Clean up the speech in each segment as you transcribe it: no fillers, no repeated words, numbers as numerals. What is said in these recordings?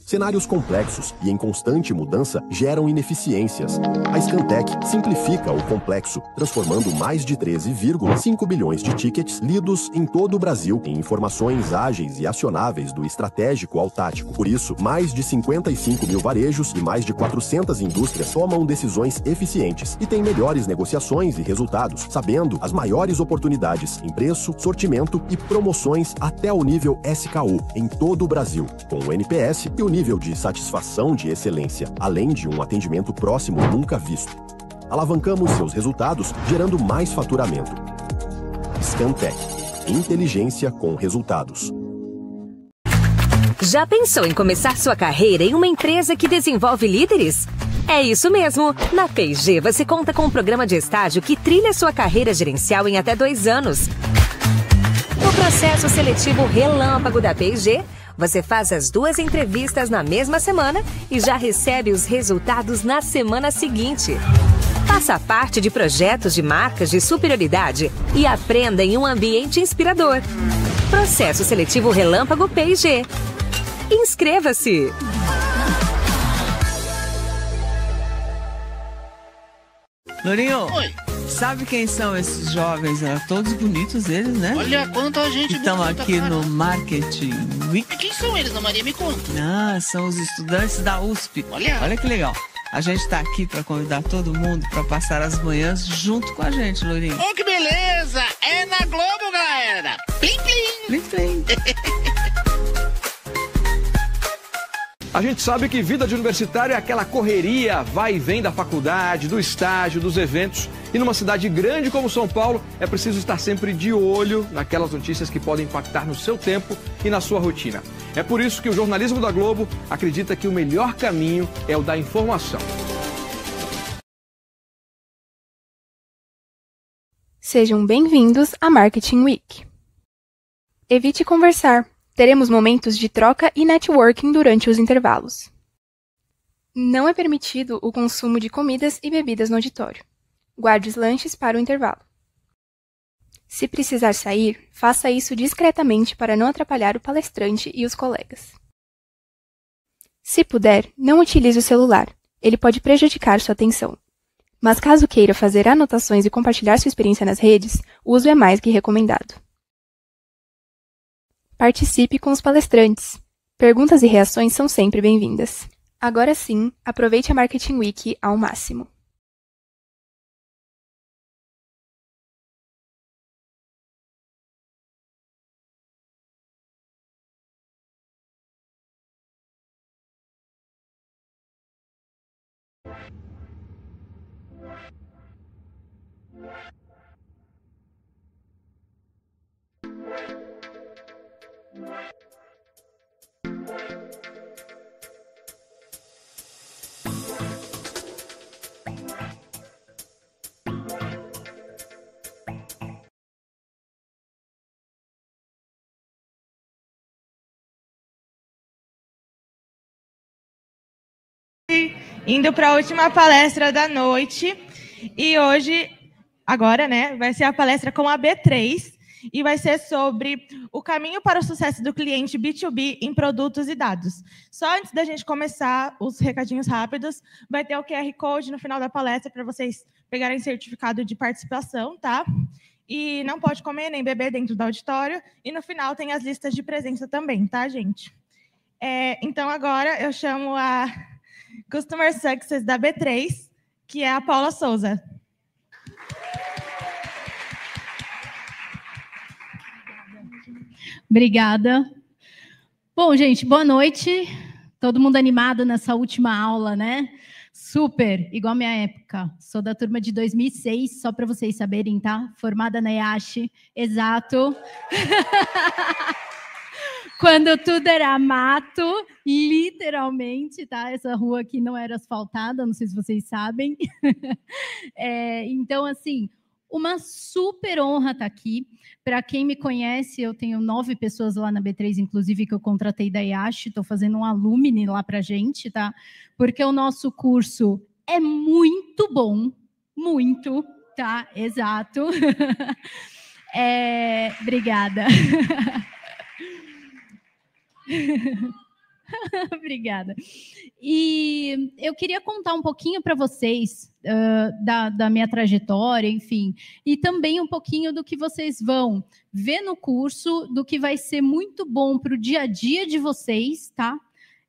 Cenários complexos e em constante mudança geram ineficiências. A Scantec simplifica o complexo, transformando mais de 13,5 bilhões de tickets lidos em todo o Brasil em informações ágeis e acionáveis do estratégico ao tático. Por isso, mais de 55 mil varejos e mais de 400 indústrias tomam decisões eficientes e têm melhores negociações e resultados, sabendo as maiores oportunidades em preço, sortimento e promoções até o nível SKU em todo o Brasil, com o NPS e o nível de satisfação de excelência, além de um atendimento próximo nunca visto. Alavancamos seus resultados, gerando mais faturamento. Scantec. Inteligência com resultados. Já pensou em começar sua carreira em uma empresa que desenvolve líderes? É isso mesmo! Na P&G você conta com um programa de estágio que trilha sua carreira gerencial em até 2 anos. No processo seletivo relâmpago da P&G, você faz as 2 entrevistas na mesma semana e já recebe os resultados na semana seguinte. Faça parte de projetos de marcas de superioridade e aprenda em um ambiente inspirador. Processo seletivo relâmpago P&G. Inscreva-se! Lourinho, Oi. sabe quem são esses jovens? Todos bonitos eles, né? Olha quanta gente que estão bonita, aqui cara. no Marketing Week. E quem são eles, Ana Maria? Me conta. Ah, são os estudantes da USP. Olha. Que legal. A gente está aqui para convidar todo mundo para passar as manhãs junto com a gente, Lourinho. Oh, que beleza! É na Globo, galera! Plim, plim! Plim, plim. A gente sabe que vida de universitário é aquela correria, vai e vem da faculdade, do estágio, dos eventos. E numa cidade grande como São Paulo, é preciso estar sempre de olho naquelas notícias que podem impactar no seu tempo e na sua rotina. É por isso que o jornalismo da Globo acredita que o melhor caminho é o da informação. Sejam bem-vindos à Marketing Week. Evite conversar. Teremos momentos de troca e networking durante os intervalos. Não é permitido o consumo de comidas e bebidas no auditório. Guarde os lanches para o intervalo. Se precisar sair, faça isso discretamente para não atrapalhar o palestrante e os colegas. Se puder, não utilize o celular. Ele pode prejudicar sua atenção. Mas caso queira fazer anotações e compartilhar sua experiência nas redes, o uso é mais que recomendado. Participe com os palestrantes. Perguntas e reações são sempre bem-vindas. Agora sim, aproveite a Marketing Week ao máximo. Indo para a última palestra da noite, e hoje, agora, né, vai ser a palestra com a B3, e vai ser sobre o caminho para o sucesso do cliente B2B em produtos e dados. Só antes da gente começar os recadinhos rápidos, vai ter o QR Code no final da palestra para vocês pegarem certificado de participação, tá? E não pode comer nem beber dentro do auditório, e no final tem as listas de presença também, tá, gente? Então, agora eu chamo a Customer Success da B3, que é a Paula Souza. Obrigada. Bom, gente, boa noite. Todo mundo animado nessa última aula, né? Super, igual a minha época. Sou da turma de 2006, só para vocês saberem, tá? Formada na IASH, exato. Quando tudo era mato, literalmente, tá? Essa rua aqui não era asfaltada, não sei se vocês sabem. Então, assim, uma super honra estar aqui. Para quem me conhece, eu tenho 9 pessoas lá na B3, inclusive, que eu contratei da IASH. Estou fazendo um alumni lá para a gente, tá? Porque o nosso curso é muito bom, muito, tá? Exato. Obrigada. Obrigada. E eu queria contar um pouquinho para vocês da minha trajetória, enfim, e também um pouquinho do que vocês vão ver no curso, do que vai ser muito bom para o dia a dia de vocês, tá?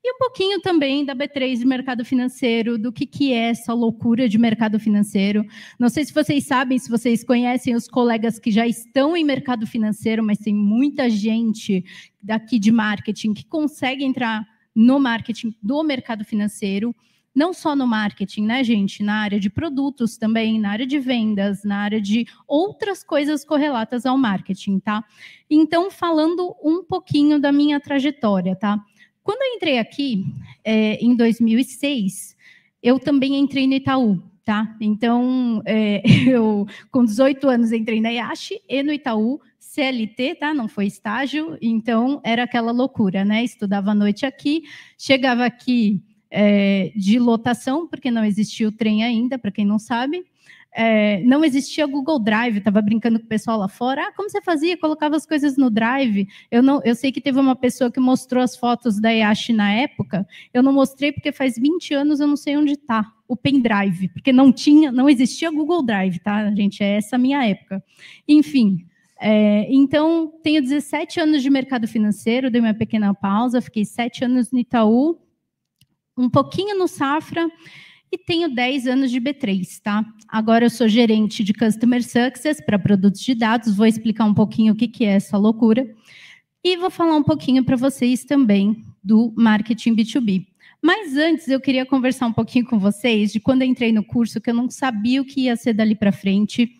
E um pouquinho também da B3 de mercado financeiro, do que é essa loucura de mercado financeiro. Não sei se vocês sabem, se vocês conhecem os colegas que já estão em mercado financeiro, mas tem muita gente daqui de marketing que consegue entrar no marketing do mercado financeiro, não só no marketing, né, gente? Na área de produtos também, na área de vendas, na área de outras coisas correlatas ao marketing, tá? Então, falando um pouquinho da minha trajetória, tá? Quando eu entrei aqui, em 2006, eu também entrei no Itaú, tá? Então, eu, com 18 anos, entrei na IASH e no Itaú, CLT, tá? Não foi estágio, então era aquela loucura, né? Estudava à noite aqui, chegava aqui de lotação, porque não existia o trem ainda, para quem não sabe. Não existia Google Drive, estava brincando com o pessoal lá fora. Como você fazia? Colocava as coisas no Drive. Eu sei que teve uma pessoa que mostrou as fotos da IASH na época. Eu não mostrei porque faz 20 anos eu não sei onde está o pendrive, porque não existia Google Drive, tá, gente? É essa a minha época. Enfim, então, tenho 17 anos de mercado financeiro, dei uma pequena pausa, fiquei 7 anos no Itaú, um pouquinho no Safra, e tenho 10 anos de B3, tá? Agora eu sou gerente de Customer Success para produtos de dados, vou explicar um pouquinho o que é essa loucura, e vou falar um pouquinho para vocês também do marketing B2B. Mas antes, eu queria conversar um pouquinho com vocês de quando eu entrei no curso, que eu não sabia o que ia ser dali para frente,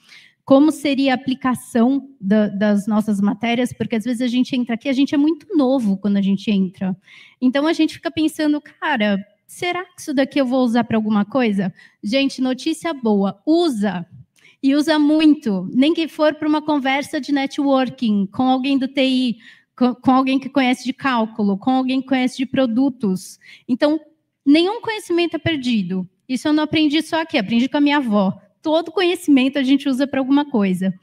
como seria a aplicação das nossas matérias, porque às vezes a gente entra aqui, a gente é muito novo quando a gente entra. Então, a gente fica pensando, cara, será que isso daqui eu vou usar para alguma coisa? Gente, notícia boa, usa. E usa muito, nem que for para uma conversa de networking, com alguém do TI, com alguém que conhece de cálculo, com alguém que conhece de produtos. Então, nenhum conhecimento é perdido. Isso eu não aprendi só aqui, aprendi com a minha avó. Todo conhecimento a gente usa para alguma coisa.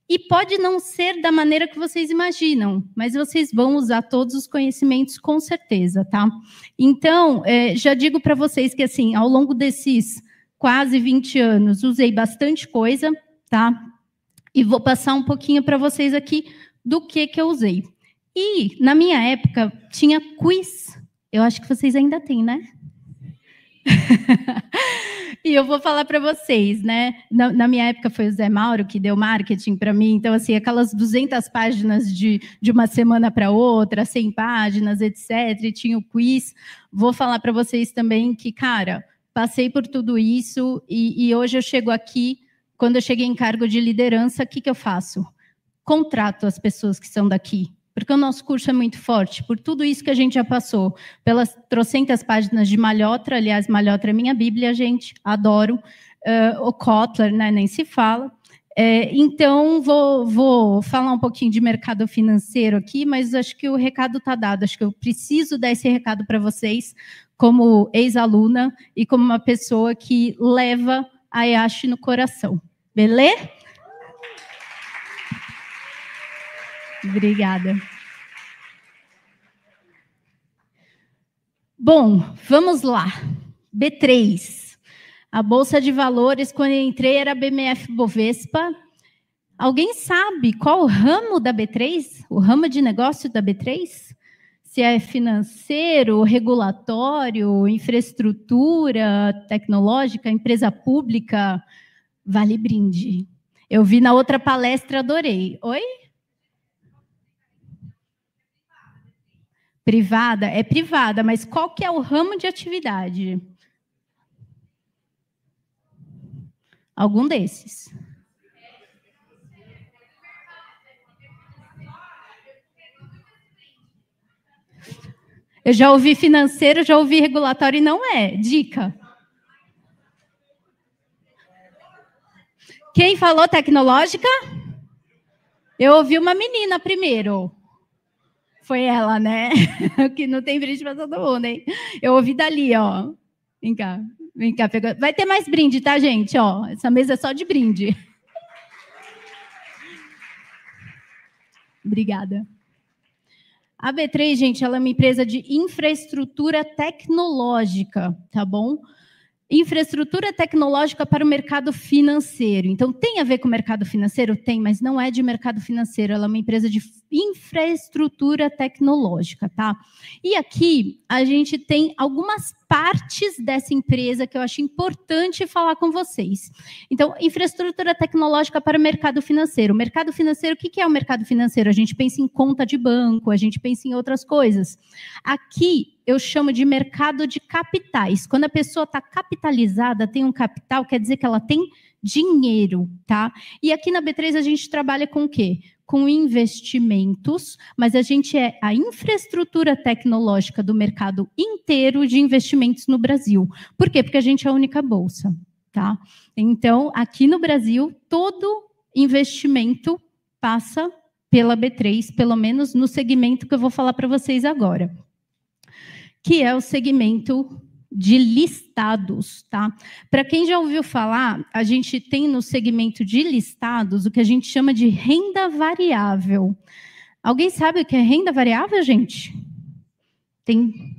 E pode não ser da maneira que vocês imaginam, mas vocês vão usar todos os conhecimentos com certeza, tá? Então, já digo para vocês que, assim, ao longo desses quase 20 anos, usei bastante coisa, tá? E vou passar um pouquinho para vocês aqui do que eu usei. E, na minha época, tinha quiz. Eu acho que vocês ainda têm, né? E eu vou falar para vocês, né? Na minha época foi o Zé Mauro que deu marketing para mim, então, assim, aquelas 200 páginas de uma semana para outra, 100 páginas, etc., e tinha o quiz. Vou falar para vocês também que, cara, passei por tudo isso e hoje eu chego aqui, quando eu cheguei em cargo de liderança, o que eu faço? Contrato as pessoas que são daqui. Porque o nosso curso é muito forte, por tudo isso que a gente já passou, pelas trocentas páginas de Malhotra, aliás, Malhotra é minha bíblia, gente, adoro, o Kotler, né, nem se fala. Então, vou falar um pouquinho de mercado financeiro aqui, mas acho que o recado está dado, acho que eu preciso dar esse recado para vocês, como ex-aluna e como uma pessoa que leva a IASH no coração, beleza? Obrigada. Bom, vamos lá. B3. A Bolsa de Valores, quando eu entrei, era BMF Bovespa. Alguém sabe qual o ramo da B3? O ramo de negócio da B3? Se é financeiro, regulatório, infraestrutura tecnológica, empresa pública? Vale brinde. Eu vi na outra palestra, adorei. Oi? Privada? É privada, mas qual que é o ramo de atividade? Algum desses. Eu já ouvi financeiro, já ouvi regulatório e não é. Dica. Quem falou tecnológica? Eu ouvi uma menina primeiro. Foi ela, né? Que não tem brinde para todo mundo, hein? Eu ouvi dali, ó. Vem cá, pegou. Vai ter mais brinde, tá, gente? Ó, essa mesa é só de brinde. Obrigada. A B3, gente, ela é uma empresa de infraestrutura tecnológica, tá bom? Infraestrutura tecnológica para o mercado financeiro. Então, tem a ver com o mercado financeiro? Tem, mas não é de mercado financeiro. Ela é uma empresa de infraestrutura tecnológica, tá? E aqui, a gente tem algumas partes dessa empresa que eu acho importante falar com vocês. Então, infraestrutura tecnológica para o mercado financeiro. O mercado financeiro, o que é o mercado financeiro? A gente pensa em conta de banco, a gente pensa em outras coisas. Aqui, eu chamo de mercado de capitais. Quando a pessoa está capitalizada, tem um capital, quer dizer que ela tem dinheiro, tá? E aqui na B3 a gente trabalha com o quê? Com investimentos, mas a gente é a infraestrutura tecnológica do mercado inteiro de investimentos no Brasil. Por quê? Porque a gente é a única bolsa, tá? Então, aqui no Brasil, todo investimento passa pela B3, pelo menos no segmento que eu vou falar para vocês agora, que é o segmento de listados, tá? Para quem já ouviu falar, a gente tem no segmento de listados o que a gente chama de renda variável. Alguém sabe o que é renda variável, gente? Tem.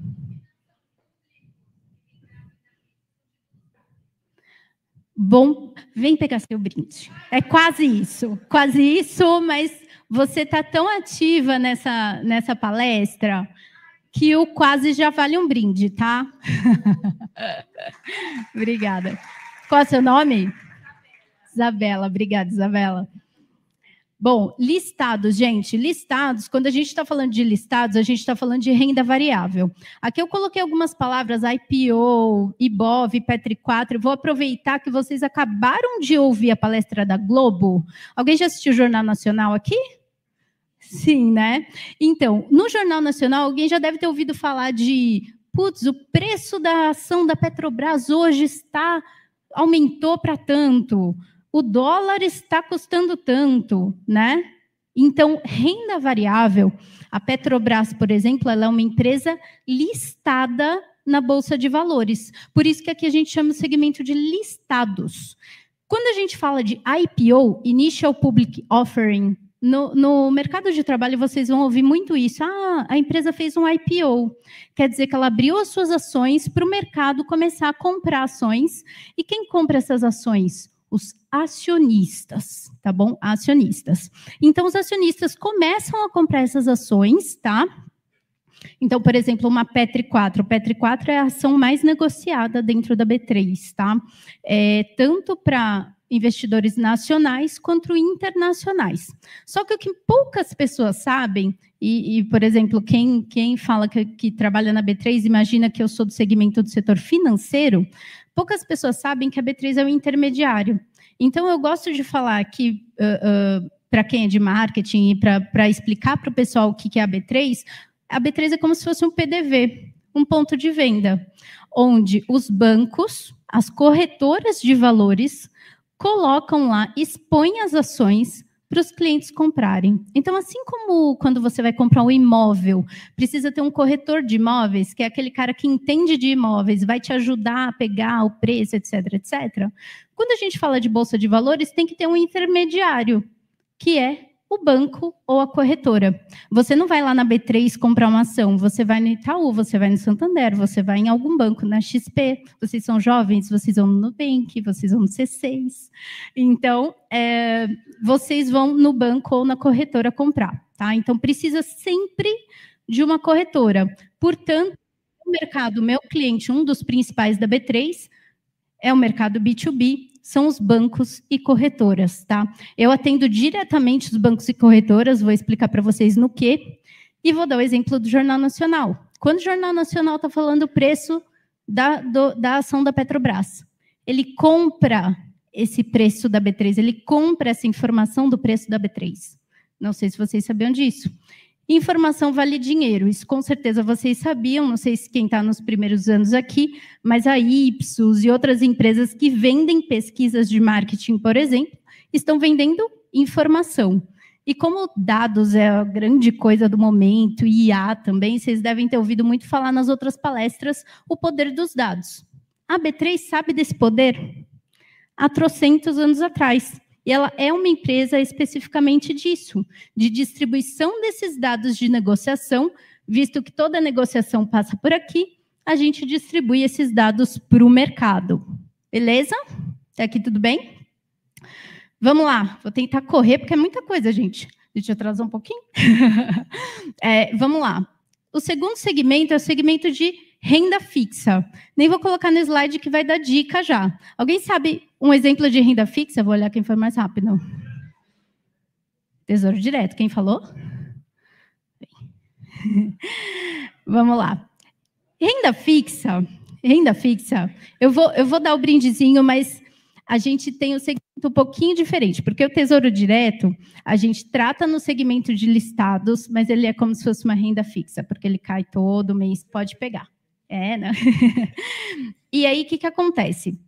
Bom, vem pegar seu brinde. É quase isso, mas você está tão ativa nessa palestra que o quase já vale um brinde, tá? Obrigada. Qual é o seu nome? Isabela. Obrigada, Isabela. Bom, listados, gente. Listados, quando a gente está falando de listados, a gente está falando de renda variável. Aqui eu coloquei algumas palavras, IPO, IBOV, Petri4. Vou aproveitar que vocês acabaram de ouvir a palestra da Globo. Alguém já assistiu o Jornal Nacional aqui? Sim, né? Então, no Jornal Nacional, alguém já deve ter ouvido falar de, putz, o preço da ação da Petrobras hoje aumentou para tanto, o dólar está custando tanto, né? Então, renda variável, a Petrobras, por exemplo, ela é uma empresa listada na Bolsa de Valores. Por isso que aqui a gente chama o segmento de listados. Quando a gente fala de IPO, Initial Public Offering, no mercado de trabalho, vocês vão ouvir muito isso. Ah, a empresa fez um IPO. Quer dizer que ela abriu as suas ações para o mercado começar a comprar ações. E quem compra essas ações? Os acionistas, tá bom? Acionistas. Então, os acionistas começam a comprar essas ações, tá? Então, por exemplo, uma Petri4. O Petri4 é a ação mais negociada dentro da B3, tá? Tanto para investidores nacionais quanto internacionais. Só que o que poucas pessoas sabem, por exemplo, quem fala que trabalha na B3, imagina que eu sou do segmento do setor financeiro, poucas pessoas sabem que a B3 é um intermediário. Então, eu gosto de falar que, para quem é de marketing e para explicar para o pessoal o que é a B3 é como se fosse um PDV, um ponto de venda, onde os bancos, as corretoras de valores, colocam lá, expõem as ações para os clientes comprarem. Então, assim como quando você vai comprar um imóvel, precisa ter um corretor de imóveis, que é aquele cara que entende de imóveis, vai te ajudar a pegar o preço, etc, etc. Quando a gente fala de bolsa de valores, tem que ter um intermediário, que é o banco ou a corretora. Você não vai lá na B3 comprar uma ação, você vai no Itaú, você vai no Santander, você vai em algum banco, na XP, vocês são jovens, vocês vão no Nubank, vocês vão no C6. Então, vocês vão no banco ou na corretora comprar, tá? Então, precisa sempre de uma corretora. Portanto, o mercado, meu cliente, um dos principais da B3, é o mercado B2B, são os bancos e corretoras, tá? Eu atendo diretamente os bancos e corretoras, vou explicar para vocês no quê, e vou dar o exemplo do Jornal Nacional. Quando o Jornal Nacional está falando o preço da ação da Petrobras, ele compra esse preço da B3, ele compra essa informação do preço da B3. Não sei se vocês sabiam disso. Informação vale dinheiro, isso com certeza vocês sabiam, não sei se quem está nos primeiros anos aqui, mas a Ipsos e outras empresas que vendem pesquisas de marketing, por exemplo, estão vendendo informação. E como dados é a grande coisa do momento, e IA também, vocês devem ter ouvido muito falar nas outras palestras, o poder dos dados. A B3 sabe desse poder há trocentos anos atrás. E ela é uma empresa especificamente disso, de distribuição desses dados de negociação, visto que toda negociação passa por aqui, a gente distribui esses dados para o mercado. Beleza? Até aqui tudo bem? Vamos lá, vou tentar correr, porque é muita coisa, gente. Deixa eu atrasar um pouquinho. Vamos lá. O segundo segmento é o segmento de renda fixa. Nem vou colocar no slide que vai dar dica já. Alguém sabe um exemplo de renda fixa? Vou olhar quem foi mais rápido. Tesouro Direto. Quem falou? Vamos lá. Renda fixa. Eu vou dar o brindezinho, mas a gente tem o segmento um pouquinho diferente, porque o Tesouro Direto, a gente trata no segmento de listados, mas ele é como se fosse uma renda fixa, porque ele cai todo mês, pode pegar. Né? E aí, o que acontece?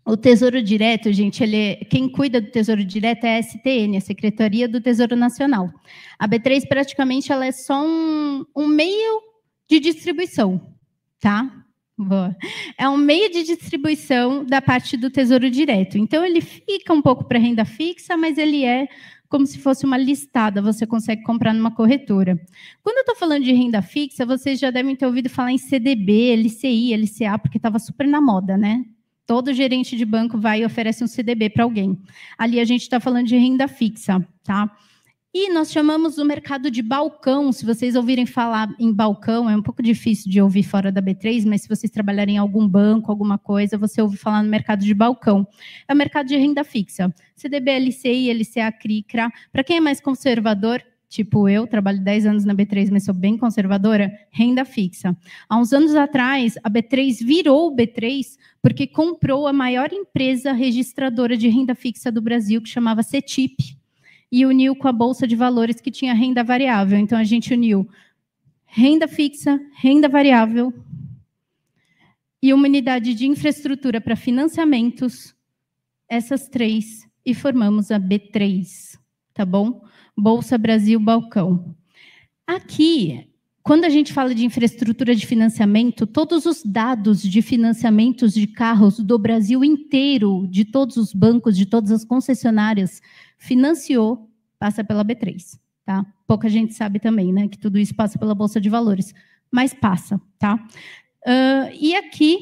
O Tesouro Direto, gente, quem cuida do Tesouro Direto é a STN, a Secretaria do Tesouro Nacional. A B3, praticamente, ela é só um meio de distribuição, tá? Boa. É um meio de distribuição da parte do Tesouro Direto. Então, ele fica um pouco para renda fixa, mas ele é como se fosse uma listada, você consegue comprar numa corretora. Quando eu estou falando de renda fixa, vocês já devem ter ouvido falar em CDB, LCI, LCA, porque estava super na moda, né? Todo gerente de banco vai e oferece um CDB para alguém. Ali a gente está falando de renda fixa, tá? E nós chamamos o mercado de balcão. Se vocês ouvirem falar em balcão, é um pouco difícil de ouvir fora da B3, mas se vocês trabalharem em algum banco, alguma coisa, você ouve falar no mercado de balcão. É o mercado de renda fixa. CDB, LCI, LCA, CRI, CRA. Para quem é mais conservador, tipo eu, trabalho 10 anos na B3, mas sou bem conservadora, renda fixa. Há uns anos atrás, a B3 virou B3 porque comprou a maior empresa registradora de renda fixa do Brasil, que chamava CETIP, e uniu com a Bolsa de Valores, que tinha renda variável. Então, a gente uniu renda fixa, renda variável e uma unidade de infraestrutura para financiamentos, essas três, e formamos a B3, tá bom? Bolsa Brasil Balcão. Aqui, quando a gente fala de infraestrutura de financiamento, todos os dados de financiamentos de carros do Brasil inteiro, de todos os bancos, de todas as concessionárias, financiou, passa pela B3, tá? Pouca gente sabe também, né, que tudo isso passa pela Bolsa de Valores, mas passa, tá? E aqui,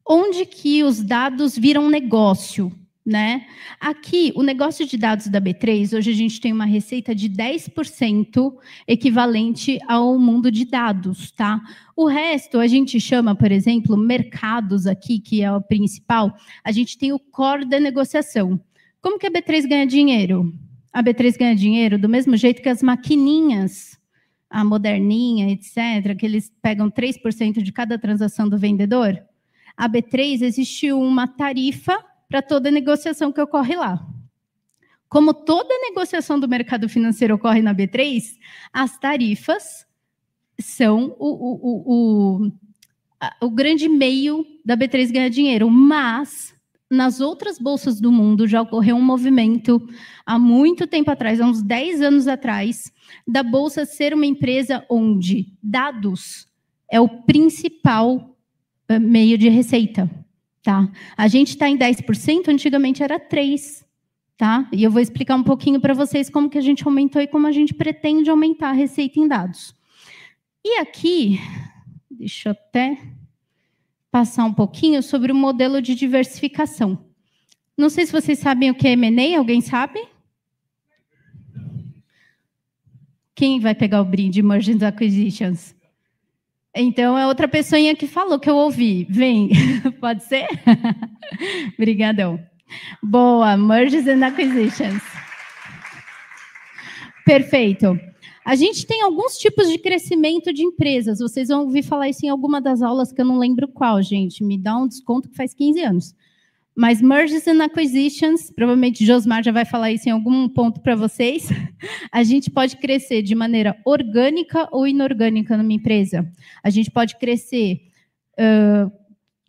onde que os dados viram negócio, né? Aqui, o negócio de dados da B3, hoje a gente tem uma receita de 10% equivalente ao mundo de dados, tá? O resto, a gente chama, por exemplo, mercados aqui, que é o principal, a gente tem o core da negociação. Como que a B3 ganha dinheiro? A B3 ganha dinheiro do mesmo jeito que as maquininhas, a moderninha, etc., que eles pegam 3% de cada transação do vendedor. A B3 existe uma tarifa para toda negociação que ocorre lá. Como toda negociação do mercado financeiro ocorre na B3, as tarifas são o grande meio da B3 ganhar dinheiro, mas nas outras bolsas do mundo já ocorreu um movimento há muito tempo atrás, há uns 10 anos atrás, da bolsa ser uma empresa onde dados é o principal meio de receita. Tá? A gente está em 10%, antigamente era 3%. Tá? E eu vou explicar um pouquinho para vocês como que a gente aumentou e como a gente pretende aumentar a receita em dados. E aqui, deixa eu até passar um pouquinho sobre o modelo de diversificação. Não sei se vocês sabem o que é M&A, alguém sabe? Quem vai pegar o brinde, Mergers and Acquisitions? Então, é outra pessoinha que falou, que eu ouvi. Vem, pode ser? Obrigadão. Boa, Mergers and Acquisitions. Perfeito. A gente tem alguns tipos de crescimento de empresas. Vocês vão ouvir falar isso em alguma das aulas, que eu não lembro qual, gente. Me dá um desconto que faz 15 anos. Mas Mergers and Acquisitions, provavelmente Josmar já vai falar isso em algum ponto para vocês, a gente pode crescer de maneira orgânica ou inorgânica numa empresa. A gente pode crescer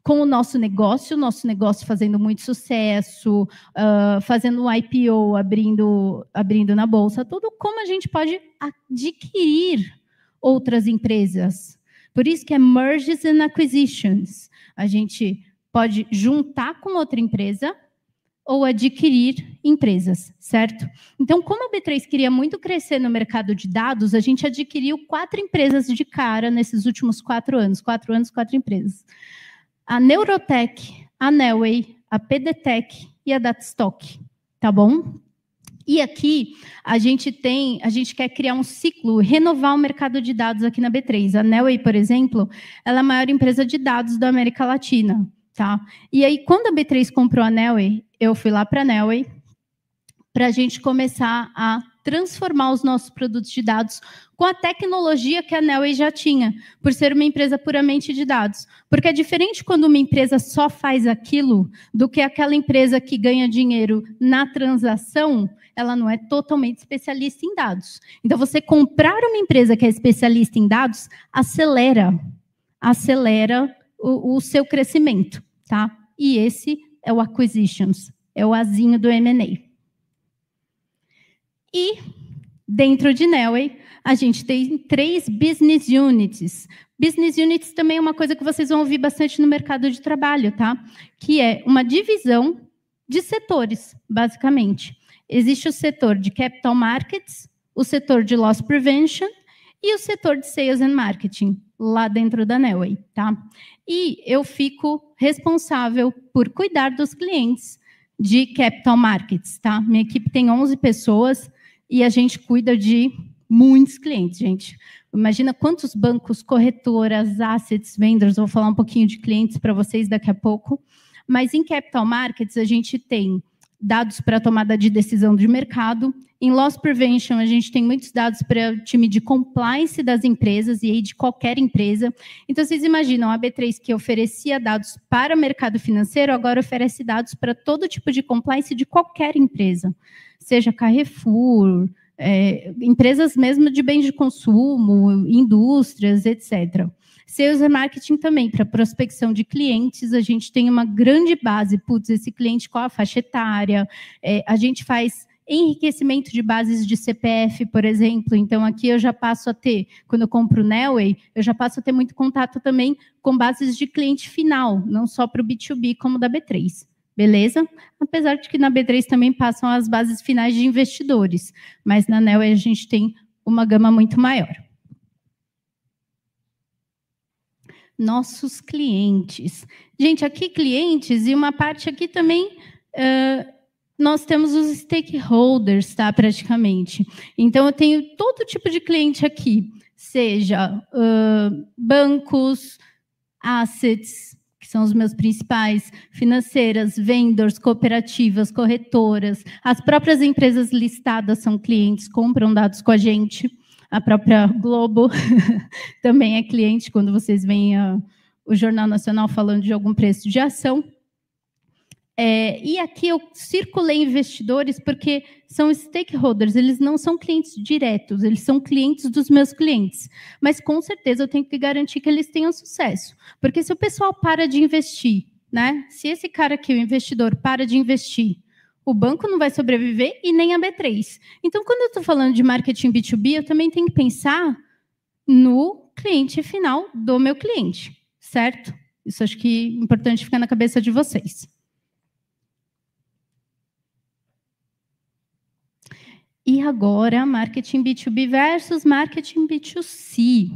com o nosso negócio fazendo muito sucesso, fazendo um IPO, abrindo na bolsa, tudo como a gente pode adquirir outras empresas. Por isso que é Mergers and Acquisitions. A gente pode juntar com outra empresa, ou adquirir empresas, certo? Então, como a B3 queria muito crescer no mercado de dados, a gente adquiriu 4 empresas de cara nesses últimos 4 anos. 4 anos, 4 empresas. A Neurotech, a Nelway, a PDTech e a Datastock, tá bom? E aqui a gente quer criar um ciclo, renovar o mercado de dados aqui na B3. A Nelway, por exemplo, ela é a maior empresa de dados da América Latina, tá? E aí, quando a B3 comprou a Nelway, eu fui lá para a Nelway para a gente começar a transformar os nossos produtos de dados com a tecnologia que a Nelway já tinha, por ser uma empresa puramente de dados. Porque é diferente quando uma empresa só faz aquilo do que aquela empresa que ganha dinheiro na transação, ela não é totalmente especialista em dados. Então, você comprar uma empresa que é especialista em dados, acelera o seu crescimento, tá? E esse é o acquisitions, é o azinho do M&A. E, dentro de Nelway, a gente tem 3 business units. Business units também é uma coisa que vocês vão ouvir bastante no mercado de trabalho, tá? Que é uma divisão de setores, basicamente. Existe o setor de capital markets, o setor de loss prevention e o setor de sales and marketing, lá dentro da Nelway, tá? E eu fico responsável por cuidar dos clientes de capital markets, tá? Minha equipe tem 11 pessoas e a gente cuida de muitos clientes, gente. Imagina quantos bancos, corretoras, assets, vendors, vou falar um pouquinho de clientes para vocês daqui a pouco. Mas em capital markets a gente tem dados para tomada de decisão de mercado. Em loss prevention, a gente tem muitos dados para o time de compliance das empresas e aí de qualquer empresa. Então, vocês imaginam, a B3 que oferecia dados para o mercado financeiro, agora oferece dados para todo tipo de compliance de qualquer empresa, seja Carrefour, empresas mesmo de bens de consumo, indústrias, etc. Sales e marketing também, para prospecção de clientes, a gente tem uma grande base, esse cliente qual a faixa etária, a gente faz enriquecimento de bases de CPF, por exemplo. Então, aqui eu já passo a ter, quando eu compro o Nelway, eu já passo a ter muito contato também com bases de cliente final, não só para o B2B como da B3. Beleza? Apesar de que na B3 também passam as bases finais de investidores, mas na Nelway a gente tem uma gama muito maior. Nossos clientes. Gente, aqui clientes e uma parte aqui também... nós temos os stakeholders, tá, praticamente. Então, eu tenho todo tipo de cliente aqui, seja bancos, assets, que são os meus principais, financeiras, vendors, cooperativas, corretoras, as próprias empresas listadas são clientes, compram dados com a gente, a própria Globo também é cliente, quando vocês veem o Jornal Nacional falando de algum preço de ação. E aqui eu circulei investidores porque são stakeholders, eles não são clientes diretos, eles são clientes dos meus clientes. Mas, com certeza, eu tenho que garantir que eles tenham sucesso. Porque se o pessoal para de investir, né? Se esse cara aqui, o investidor, para de investir, o banco não vai sobreviver e nem a B3. Então, quando eu estou falando de marketing B2B, eu também tenho que pensar no cliente final do meu cliente, certo? Isso acho que é importante ficar na cabeça de vocês. E agora, marketing B2B versus marketing B2C.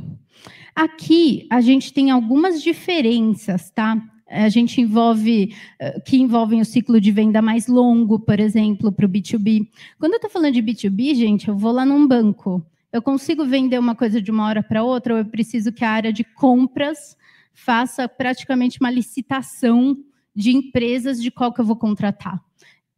Aqui, a gente tem algumas diferenças, tá? A gente que envolvem o ciclo de venda mais longo, por exemplo, para o B2B. Quando eu estou falando de B2B, gente, eu vou lá num banco. Eu consigo vender uma coisa de uma hora para outra, ou eu preciso que a área de compras faça praticamente uma licitação de empresas de qual que eu vou contratar.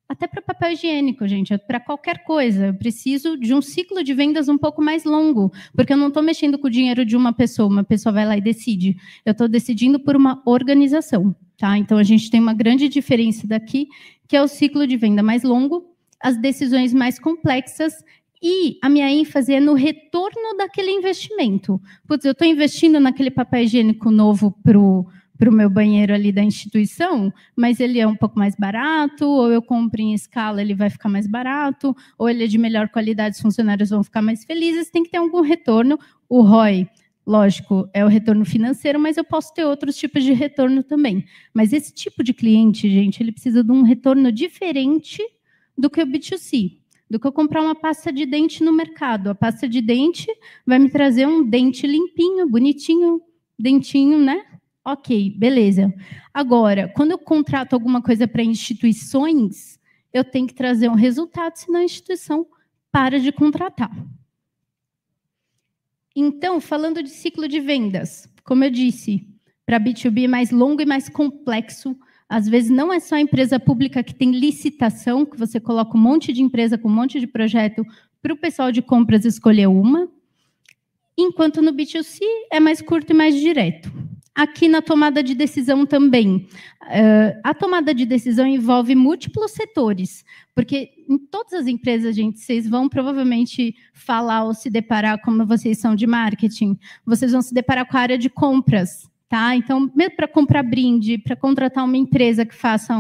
Até para papel higiênico, gente, para qualquer coisa. Eu preciso de um ciclo de vendas um pouco mais longo, porque eu não estou mexendo com o dinheiro de uma pessoa vai lá e decide. Eu estou decidindo por uma organização, tá? Então, a gente tem uma grande diferença daqui, que é o ciclo de venda mais longo, as decisões mais complexas, e a minha ênfase é no retorno daquele investimento. Putz, eu estou investindo naquele papel higiênico novo para o meu banheiro ali da instituição, mas ele é um pouco mais barato, ou eu compro em escala, ele vai ficar mais barato, ou ele é de melhor qualidade, os funcionários vão ficar mais felizes, tem que ter algum retorno. O ROI Lógico, é o retorno financeiro, mas eu posso ter outros tipos de retorno também. Mas esse tipo de cliente, gente, ele precisa de um retorno diferente do que o B2C, do que eu comprar uma pasta de dente no mercado. A pasta de dente vai me trazer um dente limpinho, bonitinho, dentinho, né? Ok, beleza. Agora, quando eu contrato alguma coisa para instituições, eu tenho que trazer um resultado, senão a instituição para de contratar. Então, falando de ciclo de vendas, como eu disse, para B2B é mais longo e mais complexo. Às vezes não é só a empresa pública que tem licitação, que você coloca um monte de empresa com um monte de projeto para o pessoal de compras escolher uma, enquanto no B2C é mais curto e mais direto. Aqui na tomada de decisão também. A tomada de decisão envolve múltiplos setores, porque em todas as empresas, gente, vocês vão provavelmente falar ou se deparar, como vocês são de marketing, vocês vão se deparar com a área de compras, tá? Então, mesmo para comprar brinde, para contratar uma empresa que faça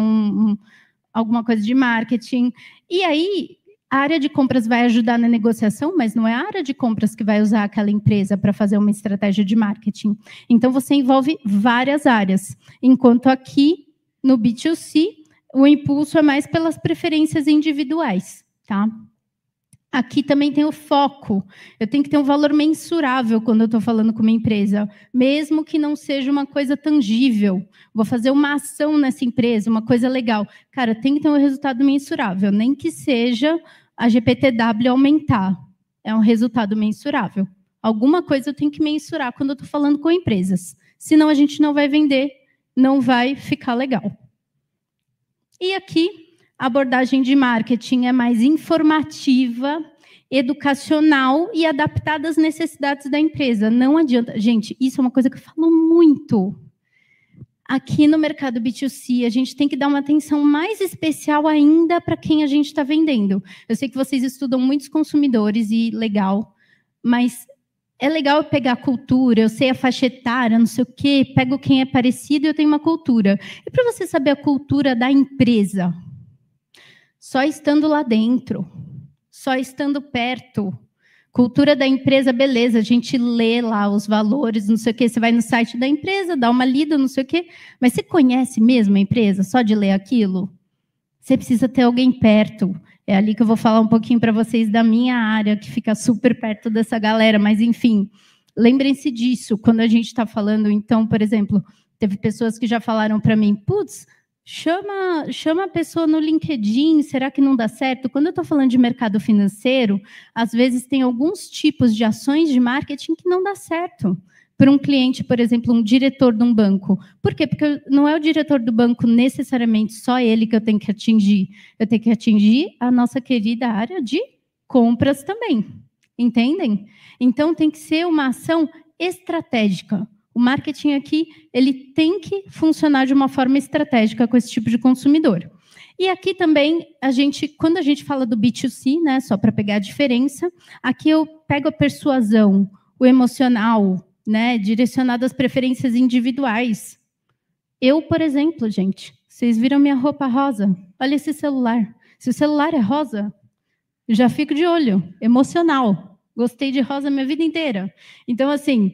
alguma coisa de marketing, e aí a área de compras vai ajudar na negociação, mas não é a área de compras que vai usar aquela empresa para fazer uma estratégia de marketing. Então, você envolve várias áreas, enquanto aqui, no B2C, o impulso é mais pelas preferências individuais, tá? Aqui também tem o foco. Eu tenho que ter um valor mensurável quando eu estou falando com uma empresa, mesmo que não seja uma coisa tangível. Vou fazer uma ação nessa empresa, uma coisa legal. Cara, tem que ter um resultado mensurável, nem que seja a GPTW aumentar. É um resultado mensurável. Alguma coisa eu tenho que mensurar quando eu estou falando com empresas. Senão a gente não vai vender, não vai ficar legal. E aqui, a abordagem de marketing é mais informativa, educacional e adaptada às necessidades da empresa. Não adianta. Gente, isso é uma coisa que eu falo muito. Aqui no mercado B2C, a gente tem que dar uma atenção mais especial ainda para quem a gente está vendendo. Eu sei que vocês estudam muitos consumidores e legal, mas é legal eu pegar a cultura, eu sei a faixa etária, não sei o quê, pego quem é parecido e eu tenho uma cultura. E para você saber a cultura da empresa, só estando lá dentro, só estando perto. Cultura da empresa, beleza, a gente lê lá os valores, não sei o quê, você vai no site da empresa, dá uma lida, não sei o quê, mas você conhece mesmo a empresa só de ler aquilo? Você precisa ter alguém perto. É ali que eu vou falar um pouquinho para vocês da minha área, que fica super perto dessa galera, mas enfim, lembrem-se disso, quando a gente está falando, então, por exemplo, teve pessoas que já falaram para mim, putz, chama a pessoa no LinkedIn, será que não dá certo? Quando eu estou falando de mercado financeiro, às vezes tem alguns tipos de ações de marketing que não dá certo. Para um cliente, por exemplo, um diretor de um banco. Por quê? Porque não é o diretor do banco necessariamente só ele que eu tenho que atingir. Eu tenho que atingir a nossa querida área de compras também. Entendem? Então, tem que ser uma ação estratégica. O marketing aqui, ele tem que funcionar de uma forma estratégica com esse tipo de consumidor. E aqui também, quando a gente fala do B2C, né, só para pegar a diferença, aqui eu pego a persuasão, o emocional, né, direcionado às preferências individuais. Eu, por exemplo, gente, vocês viram minha roupa rosa? Olha esse celular. Se o celular é rosa, eu já fico de olho, emocional. Gostei de rosa a minha vida inteira. Então, assim...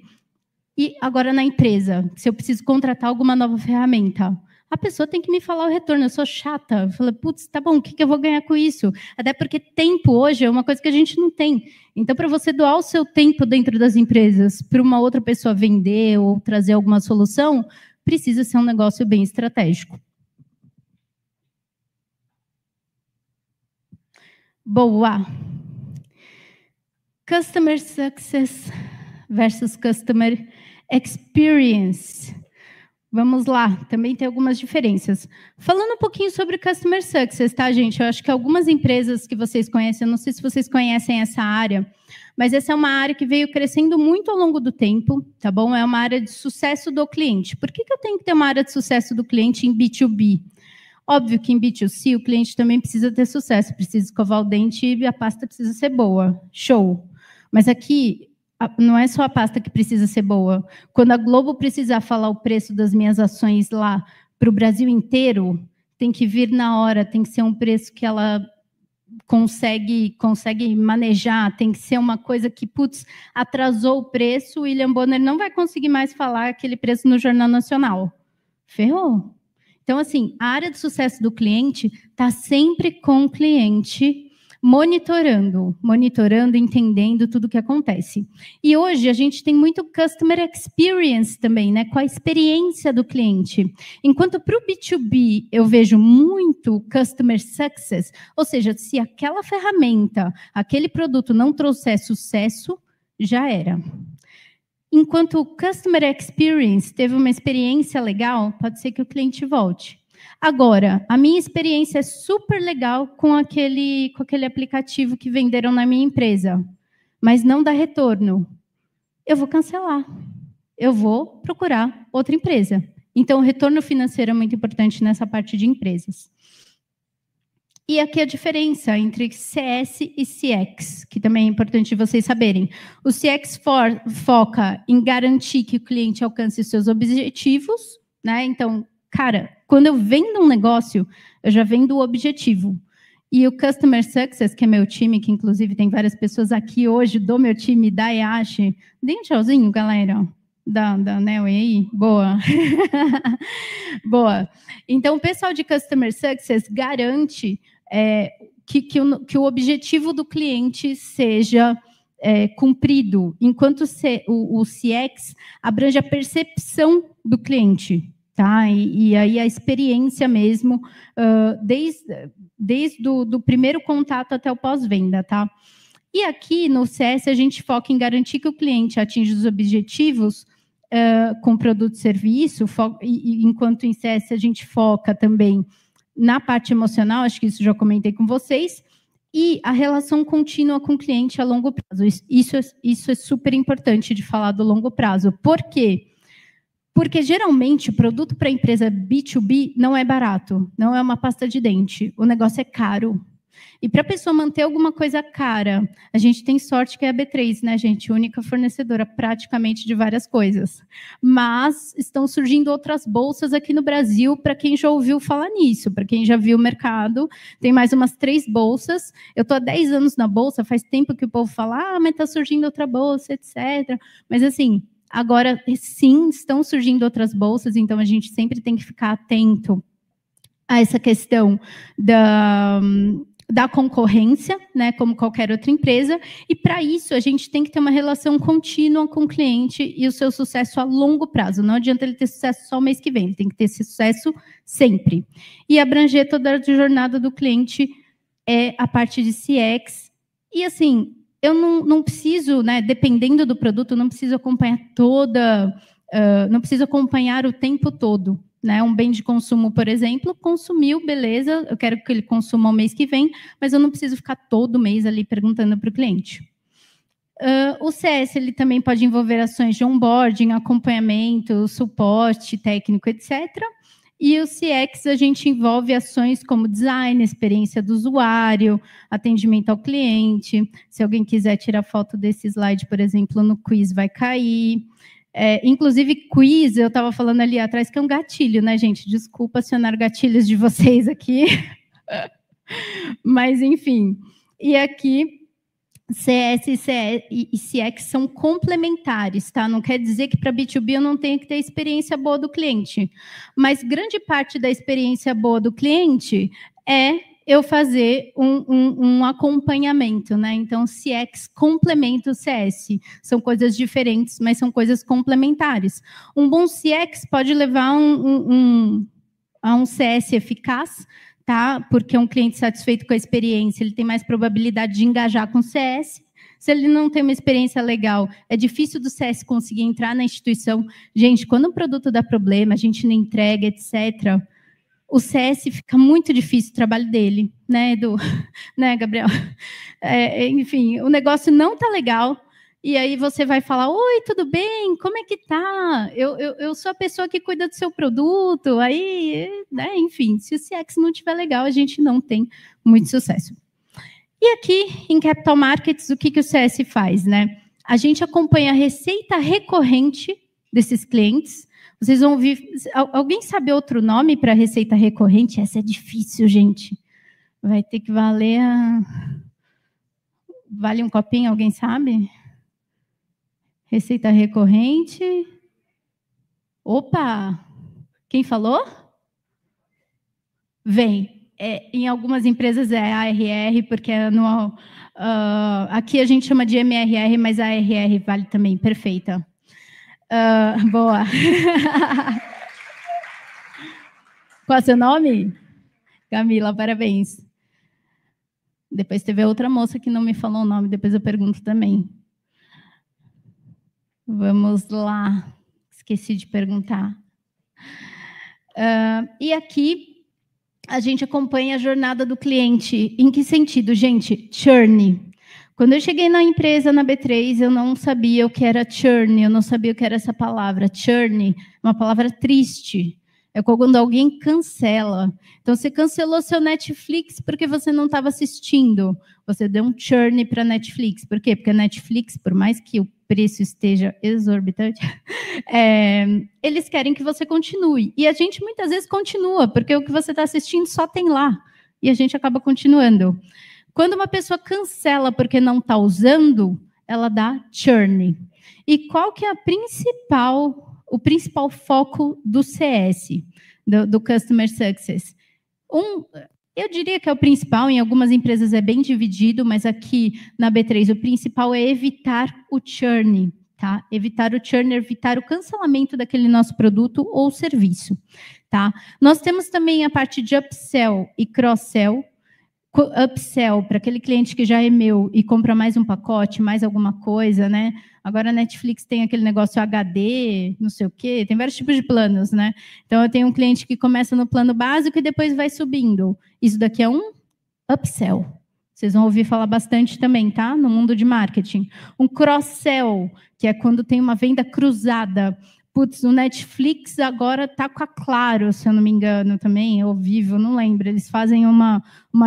E agora na empresa, se eu preciso contratar alguma nova ferramenta, a pessoa tem que me falar o retorno. Eu sou chata. Eu falo, putz, tá bom, o que eu vou ganhar com isso? Até porque tempo hoje é uma coisa que a gente não tem. Então, para você doar o seu tempo dentro das empresas para uma outra pessoa vender ou trazer alguma solução, precisa ser um negócio bem estratégico. Boa. Customer Success versus Customer Experience. Vamos lá, também tem algumas diferenças. Falando um pouquinho sobre Customer Success, tá, gente? Eu acho que algumas empresas que vocês conhecem, eu não sei se vocês conhecem essa área, mas essa é uma área que veio crescendo muito ao longo do tempo, tá bom? É uma área de sucesso do cliente. Por que eu tenho que ter uma área de sucesso do cliente em B2B? Óbvio que em B2C o cliente também precisa ter sucesso, precisa escovar o dente e a pasta precisa ser boa. Show! Mas aqui... não é só a pasta que precisa ser boa. Quando a Globo precisar falar o preço das minhas ações lá para o Brasil inteiro, tem que vir na hora, tem que ser um preço que ela consegue manejar, tem que ser uma coisa que, putz, atrasou o preço, o William Bonner não vai conseguir mais falar aquele preço no Jornal Nacional. Ferrou. Então, assim, a área de sucesso do cliente está sempre com o cliente, monitorando, entendendo tudo o que acontece. E hoje a gente tem muito customer experience também, né? Com a experiência do cliente. Enquanto para o B2B eu vejo muito customer success, ou seja, se aquela ferramenta, aquele produto não trouxer sucesso, já era. Enquanto o customer experience teve uma experiência legal, pode ser que o cliente volte. Agora, a minha experiência é super legal com aquele aplicativo que venderam na minha empresa, mas não dá retorno. Eu vou cancelar. Eu vou procurar outra empresa. Então, o retorno financeiro é muito importante nessa parte de empresas. E aqui a diferença entre CS e CX, que também é importante vocês saberem. O CX foca em garantir que o cliente alcance os seus objetivos, né? Então, cara, quando eu vendo um negócio, eu já vendo o objetivo. E o Customer Success, que é meu time, que inclusive tem várias pessoas aqui hoje do meu time, da EASH. Dê um tchauzinho, galera. Da Nelway aí? Boa. Boa. Então, o pessoal de Customer Success garante que o objetivo do cliente seja cumprido, enquanto o CX abrange a percepção do cliente. Tá? E aí a experiência mesmo, desde o primeiro contato até o pós-venda. Tá? E aqui no CS a gente foca em garantir que o cliente atinja os objetivos com produto e serviço, enquanto em CS a gente foca também na parte emocional, acho que isso já comentei com vocês, e a relação contínua com o cliente a longo prazo. Isso é super importante de falar do longo prazo. Por quê? Porque, geralmente, o produto para a empresa B2B não é barato, não é uma pasta de dente. O negócio é caro. E para a pessoa manter alguma coisa cara, a gente tem sorte que é a B3, né, gente? Única fornecedora praticamente de várias coisas. Mas estão surgindo outras bolsas aqui no Brasil, para quem já ouviu falar nisso, para quem já viu o mercado. Tem mais umas 3 bolsas. Eu estou há 10 anos na bolsa, faz tempo que o povo fala, mas está surgindo outra bolsa, etc. Mas, assim, agora, sim, estão surgindo outras bolsas, então a gente sempre tem que ficar atento a essa questão da concorrência, né, como qualquer outra empresa, e para isso a gente tem que ter uma relação contínua com o cliente e o seu sucesso a longo prazo. Não adianta ele ter sucesso só o mês que vem, ele tem que ter esse sucesso sempre. E abranger toda a jornada do cliente é a parte de CX. E assim, eu não preciso, né, dependendo do produto, não preciso acompanhar não preciso acompanhar o tempo todo. Né, um bem de consumo, por exemplo, consumiu, beleza, eu quero que ele consuma o mês que vem, mas eu não preciso ficar todo mês ali perguntando para o cliente. O CS ele também pode envolver ações de onboarding, acompanhamento, suporte técnico, etc. E o CX a gente envolve ações como design, experiência do usuário, atendimento ao cliente. Se alguém quiser tirar foto desse slide, por exemplo, no quiz vai cair. Inclusive, quiz, eu estava falando ali atrás, que é um gatilho, né, gente? Desculpa acionar gatilhos de vocês aqui. Mas, enfim. E aqui, CS e CX são complementares, tá? Não quer dizer que para B2B eu não tenho que ter experiência boa do cliente. Mas grande parte da experiência boa do cliente é eu fazer um acompanhamento, né? Então, CX complementa o CS. São coisas diferentes, mas são coisas complementares. Um bom CX pode levar a um CS eficaz, tá? Porque um cliente satisfeito com a experiência, ele tem mais probabilidade de engajar com o CS. Se ele não tem uma experiência legal, é difícil do CS conseguir entrar na instituição. Gente, quando um produto dá problema, a gente não entrega, etc., o CS fica muito difícil o trabalho dele, né, Edu? Né, Gabriel? Enfim, o negócio não está legal, e aí você vai falar, oi, tudo bem? Como é que tá? Eu sou a pessoa que cuida do seu produto, aí, né, enfim, se o CX não estiver legal, a gente não tem muito sucesso. E aqui, em Capital Markets, o que o CS faz, né? A gente acompanha a receita recorrente desses clientes. Vocês vão ouvir... Alguém sabe outro nome para receita recorrente? Essa é difícil, gente. Vai ter que valer Vale um copinho, alguém sabe? Receita recorrente. Opa! Quem falou? Vem. Em algumas empresas é ARR, porque é anual. Aqui a gente chama de MRR, mas a ARR vale também. Perfeita. Boa. Qual é o seu nome? Camila, parabéns. Depois teve outra moça que não me falou o nome, depois eu pergunto também. Vamos lá. Esqueci de perguntar. E aqui a gente acompanha a jornada do cliente. Em que sentido, gente? Churn. Quando eu cheguei na empresa, na B3, eu não sabia o que era churn, eu não sabia o que era essa palavra. Churn, uma palavra triste. É quando alguém cancela. Então, você cancelou seu Netflix porque você não estava assistindo. Você deu um churn para a Netflix. Por quê? Porque a Netflix, por mais que o preço esteja exorbitante, eles querem que você continue. E a gente, muitas vezes, continua, porque o que você está assistindo só tem lá. E a gente acaba continuando. Quando uma pessoa cancela porque não está usando, ela dá churn. E qual que é o principal foco do CS, do Customer Success? Eu diria que é o principal, em algumas empresas é bem dividido, mas aqui na B3 o principal é evitar o churn, tá? Evitar o churn, evitar o cancelamento daquele nosso produto ou serviço, tá? Nós temos também a parte de upsell e cross-sell. Upsell, para aquele cliente que já é meu e compra mais um pacote, mais alguma coisa, né? Agora a Netflix tem aquele negócio HD, não sei o quê, tem vários tipos de planos, né? Então, eu tenho um cliente que começa no plano básico e depois vai subindo. Isso daqui é um upsell. Vocês vão ouvir falar bastante também, tá? No mundo de marketing. Um cross-sell, que é quando tem uma venda cruzada. Putz, o Netflix agora está com a Claro, se eu não me engano, também, ou Vivo, não lembro. Eles fazem uma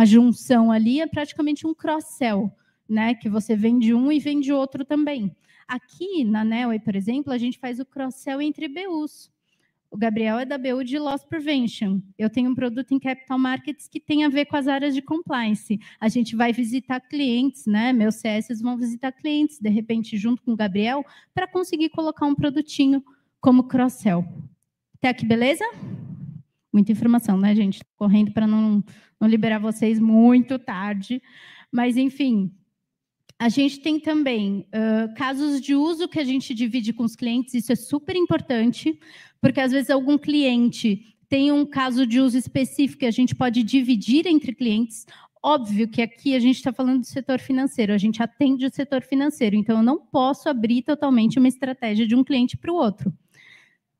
junção ali, é praticamente um cross-sell, né? Que você vende um e vende outro também. Aqui, na Nelway, por exemplo, a gente faz o cross-sell entre BUs. O Gabriel é da BU de Loss Prevention. Eu tenho um produto em Capital Markets que tem a ver com as áreas de compliance. A gente vai visitar clientes, né? Meus CS vão visitar clientes, de repente, junto com o Gabriel, para conseguir colocar um produtinho como cross-sell. Até aqui, beleza? Muita informação, né, gente? Correndo para não liberar vocês muito tarde. Mas, enfim, a gente tem também casos de uso que a gente divide com os clientes. Isso é super importante, porque, às vezes, algum cliente tem um caso de uso específico que a gente pode dividir entre clientes. Óbvio que aqui a gente está falando do setor financeiro, a gente atende o setor financeiro, então eu não posso abrir totalmente uma estratégia de um cliente para o outro.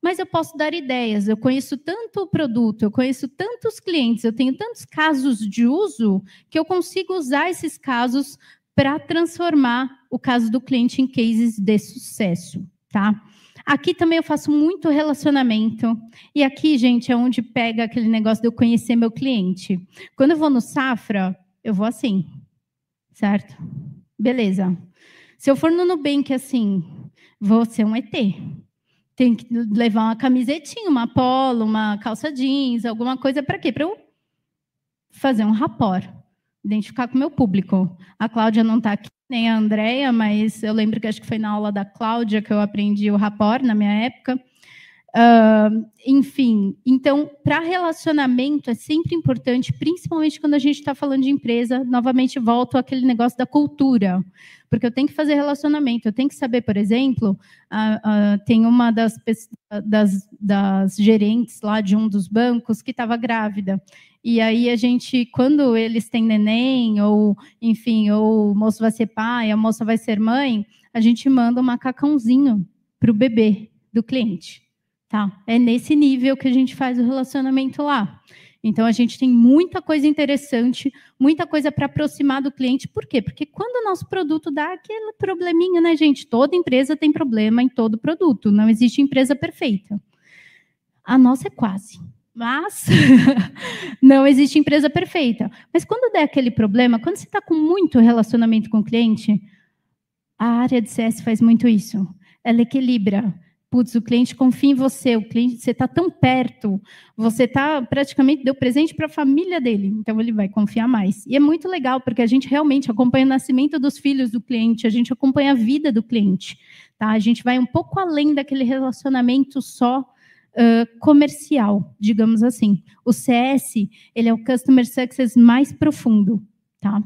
Mas eu posso dar ideias, eu conheço tanto o produto, eu conheço tantos clientes, eu tenho tantos casos de uso, que eu consigo usar esses casos para transformar o caso do cliente em cases de sucesso, tá? Aqui também eu faço muito relacionamento, e aqui, gente, é onde pega aquele negócio de eu conhecer meu cliente. Quando eu vou no Safra, eu vou assim, certo? Beleza. Se eu for no Nubank assim, vou ser um ET. Tem que levar uma camisetinha, uma polo, uma calça jeans, alguma coisa para quê? Para eu fazer um rapport, identificar com o meu público. A Cláudia não está aqui, nem a Andréia, mas eu lembro que acho que foi na aula da Cláudia que eu aprendi o rapport na minha época. Enfim, então, para relacionamento é sempre importante, principalmente quando a gente está falando de empresa, novamente volto àquele negócio da cultura, porque eu tenho que fazer relacionamento, eu tenho que saber, por exemplo, tem uma das gerentes lá de um dos bancos que estava grávida, e aí a gente, quando eles têm neném, ou enfim, ou o moço vai ser pai, a moça vai ser mãe, a gente manda um macacãozinho para o bebê do cliente. Tá? É nesse nível que a gente faz o relacionamento lá. Então, a gente tem muita coisa interessante, muita coisa para aproximar do cliente. Por quê? Porque quando o nosso produto dá aquele probleminha, né, gente? Toda empresa tem problema em todo produto. Não existe empresa perfeita. A nossa é quase. Mas não existe empresa perfeita. Mas quando der aquele problema, quando você está com muito relacionamento com o cliente, a área de CS faz muito isso. Ela equilibra. Putz, o cliente confia em você, o cliente, você está tão perto, você tá praticamente deu presente para a família dele, então ele vai confiar mais. E é muito legal, porque a gente realmente acompanha o nascimento dos filhos do cliente, a gente acompanha a vida do cliente, tá? A gente vai um pouco além daquele relacionamento só comercial, digamos assim. O CS, ele é o Customer Success mais profundo, tá?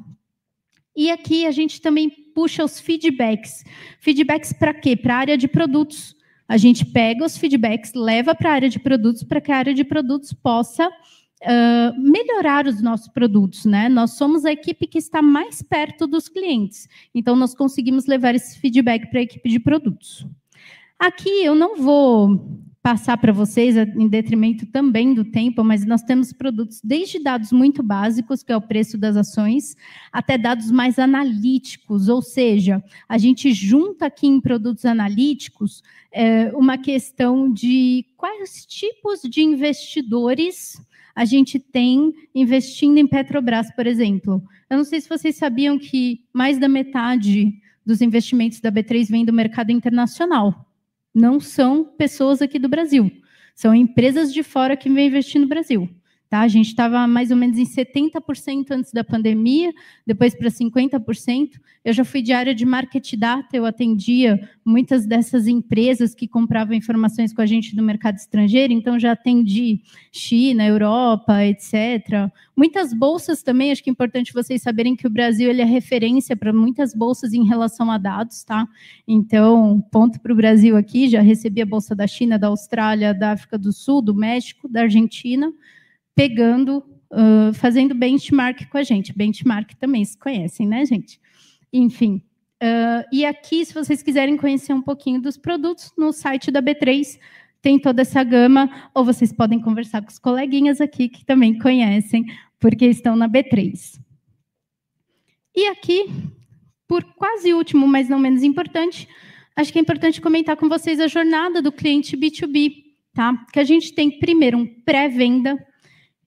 E aqui a gente também puxa os feedbacks. Feedbacks para quê? Para a área de produtos. A gente pega os feedbacks, leva para a área de produtos, para que a área de produtos possa melhorar os nossos produtos, né? Nós somos a equipe que está mais perto dos clientes. Então, nós conseguimos levar esse feedback para a equipe de produtos. Aqui eu não vou passar para vocês, em detrimento também do tempo, mas nós temos produtos desde dados muito básicos, que é o preço das ações, até dados mais analíticos, ou seja, a gente junta aqui em produtos analíticos uma questão de quais tipos de investidores a gente tem investindo em Petrobras, por exemplo. Eu não sei se vocês sabiam que mais da metade dos investimentos da B3 vem do mercado internacional. Não são pessoas aqui do Brasil, são empresas de fora que vêm investir no Brasil. Tá? A gente estava mais ou menos em 70% antes da pandemia, depois para 50%. Eu já fui de área de market data, eu atendia muitas dessas empresas que compravam informações com a gente do mercado estrangeiro, então já atendi China, Europa, etc. Muitas bolsas também, acho que é importante vocês saberem que o Brasil ele é referência para muitas bolsas em relação a dados, tá? Então, ponto para o Brasil aqui, já recebi a bolsa da China, da Austrália, da África do Sul, do México, da Argentina, pegando, fazendo benchmark com a gente. Benchmark também se conhecem, né, gente? Enfim. E aqui, se vocês quiserem conhecer um pouquinho dos produtos, no site da B3 tem toda essa gama, ou vocês podem conversar com os coleguinhas aqui que também conhecem, porque estão na B3. E aqui, por quase último, mas não menos importante, acho que é importante comentar com vocês a jornada do cliente B2B, tá? Que a gente tem, primeiro, um pré-venda.